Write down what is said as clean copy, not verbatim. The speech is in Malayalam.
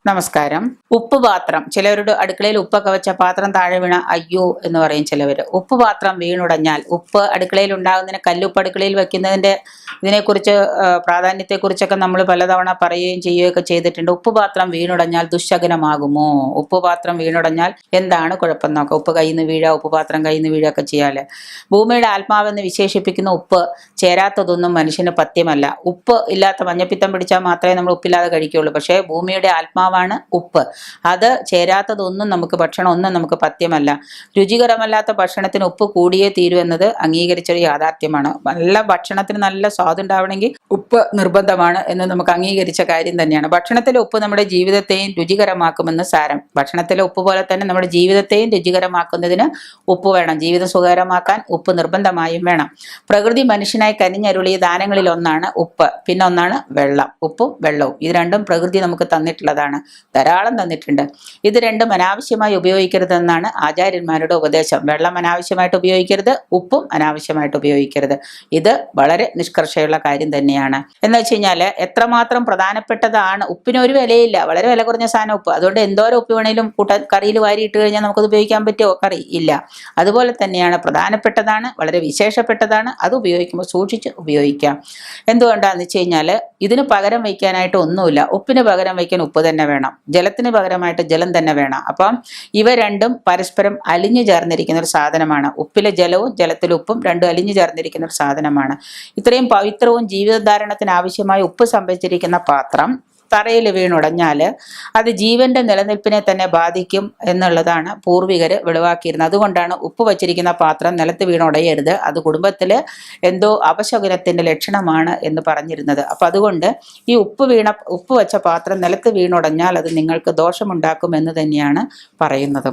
നമസ്കാരം. ഉപ്പ് പാത്രം, ചിലവരുടെ അടുക്കളയിൽ ഉപ്പൊക്കെ വെച്ച പാത്രം താഴെ വീണ അയ്യോ എന്ന് പറയും ചിലവർ. ഉപ്പ് പാത്രം വീണുടഞ്ഞാൽ, ഉപ്പ് അടുക്കളയിൽ ഉണ്ടാകുന്നതിന്, കല്ലുപ്പ് അടുക്കളയിൽ വെക്കുന്നതിൻ്റെ ഇതിനെക്കുറിച്ച് പ്രാധാന്യത്തെക്കുറിച്ചൊക്കെ നമ്മൾ പലതവണ പറയുകയും ചെയ്യുകയൊക്കെ ചെയ്തിട്ടുണ്ട്. ഉപ്പ് പാത്രം വീണുടഞ്ഞാൽ ദുശകനമാകുമോ? ഉപ്പ് പാത്രം വീണുടഞ്ഞാൽ എന്താണ് കുഴപ്പം നോക്കാം. ഉപ്പ് കയ്യിൽ നിന്ന് വീഴുക, ഉപ്പ് പാത്രം കയ്യിൽ നിന്ന് വീഴുകയൊക്കെ ചെയ്യാല്. ഭൂമിയുടെ ആത്മാവെന്ന് വിശേഷിപ്പിക്കുന്ന ഉപ്പ് ചേരാത്തതൊന്നും മനുഷ്യന് പഥ്യമല്ല. ഉപ്പ് ഇല്ലാത്ത മഞ്ഞപ്പിത്തം പിടിച്ചാൽ മാത്രമേ നമ്മൾ ഉപ്പില്ലാതെ കഴിക്കുകയുള്ളൂ. പക്ഷേ ഭൂമിയുടെ ആത്മാവാണ് ഉപ്പ്. അത് ചേരാത്തതൊന്നും ഭക്ഷണം ഒന്നും നമുക്ക് പഥ്യമല്ല. രുചികരമല്ലാത്ത ഭക്ഷണത്തിന് ഉപ്പ് കൂടിയേ തീരൂ എന്നത് അംഗീകരിച്ചൊരു യാഥാർത്ഥ്യമാണ്. നല്ല ഭക്ഷണത്തിന് നല്ല സ്വാദുണ്ടാവണമെങ്കിൽ ഉപ്പ് നിർബന്ധമാണ് എന്ന് നമുക്ക് അംഗീകരിച്ച കാര്യം തന്നെയാണ്. ഭക്ഷണത്തിലെ ഉപ്പ് നമ്മുടെ ജീവിതത്തെയും രുചികരമാക്കുമെന്ന് സാരം. ഭക്ഷണത്തിലെ ഉപ്പ് പോലെ തന്നെ നമ്മുടെ ജീവിതത്തെയും രുചികരമാക്കുന്നതിന് ഉപ്പ് വേണം. ജീവിതം സുഖകരമാക്കാൻ ഉപ്പ് നിർബന്ധമായും വേണം. പ്രകൃതി മനുഷ്യനായി കനിഞ്ഞരുളിയ ദാനങ്ങളിൽ ഒന്നാണ് ഉപ്പ്. പിന്നെ ഒന്നാണ് വെള്ളം. ഉപ്പും വെള്ളവും ഇത് രണ്ടും പ്രകൃതി നമുക്ക് തന്നിട്ടുള്ളതാണ്, ധാരാളം തന്നിട്ടുണ്ട്. ഇത് രണ്ടും അനാവശ്യമായി ഉപയോഗിക്കരുതെന്നാണ് ആചാര്യന്മാരുടെ ഉപദേശം. വെള്ളം അനാവശ്യമായിട്ട് ഉപയോഗിക്കരുത്, ഉപ്പും അനാവശ്യമായിട്ട് ഉപയോഗിക്കരുത്. ഇത് വളരെ നിഷ്കർഷയുള്ള കാര്യം തന്നെയാണ്. എന്ന് വെച്ച് കഴിഞ്ഞാൽ എത്രമാത്രം പ്രധാനപ്പെട്ടതാണ്. ഉപ്പിന് ഒരു വിലയില്ല, വളരെ വില കുറഞ്ഞ സാധനം ഉപ്പ്. അതുകൊണ്ട് എന്തോരം ഉപ്പ് വേണേലും കറിയിൽ വാരി ഇട്ട് കഴിഞ്ഞാൽ നമുക്കത് ഉപയോഗിക്കാൻ പറ്റുമോ? കറി ഇല്ല. അതുപോലെ തന്നെയാണ് പ്രധാനപ്പെട്ടതാണ്, വളരെ വിശേഷപ്പെട്ടതാണ്. അത് ഉപയോഗിക്കുമ്പോൾ സൂക്ഷിച്ച് ഉപയോഗിക്കാം. എന്തുകൊണ്ടാന്ന് വെച്ച് കഴിഞ്ഞാൽ ഇതിന് പകരം വയ്ക്കാനായിട്ട് ഒന്നുമില്ല. ഉപ്പിന് പകരം വയ്ക്കാൻ ഉപ്പ് തന്നെ വേണം, ജലത്തിന് പകരമായിട്ട് ജലം തന്നെ വേണം. അപ്പം ഇവ രണ്ടും പരസ്പരം അലിഞ്ഞു ചേർന്നിരിക്കുന്ന ഒരു സാധനമാണ്. ഉപ്പിലെ ജലവും ജലത്തിലെ ഉപ്പും രണ്ടും അലിഞ്ഞു ചേർന്നിരിക്കുന്ന ഒരു സാധനമാണ്. ഇത്രയും പവിത്രവും ജീവിതധാരണത്തിന് ആവശ്യമായ ഉപ്പ് സംഭരിച്ചിരിക്കുന്ന പാത്രം തറയിൽ വീണുടഞ്ഞാൽ അത് ജീവന്റെ നിലനിൽപ്പിനെ തന്നെ ബാധിക്കും എന്നുള്ളതാണ് പൂർവികര് വെളിവാക്കിയിരുന്നത്. അതുകൊണ്ടാണ് ഉപ്പ് വച്ചിരിക്കുന്ന പാത്രം നിലത്ത് വീണുടയരുത്, അത് കുടുംബത്തിൽ എന്തോ അപശകുനത്തിന്റെ ലക്ഷണമാണ് എന്ന് പറഞ്ഞിരുന്നത്. അപ്പൊ അതുകൊണ്ട് ഈ ഉപ്പ് വെച്ച പാത്രം നിലത്ത് വീണുടഞ്ഞാൽ അത് നിങ്ങൾക്ക് ദോഷമുണ്ടാക്കും എന്ന് തന്നെയാണ് പറയുന്നത്.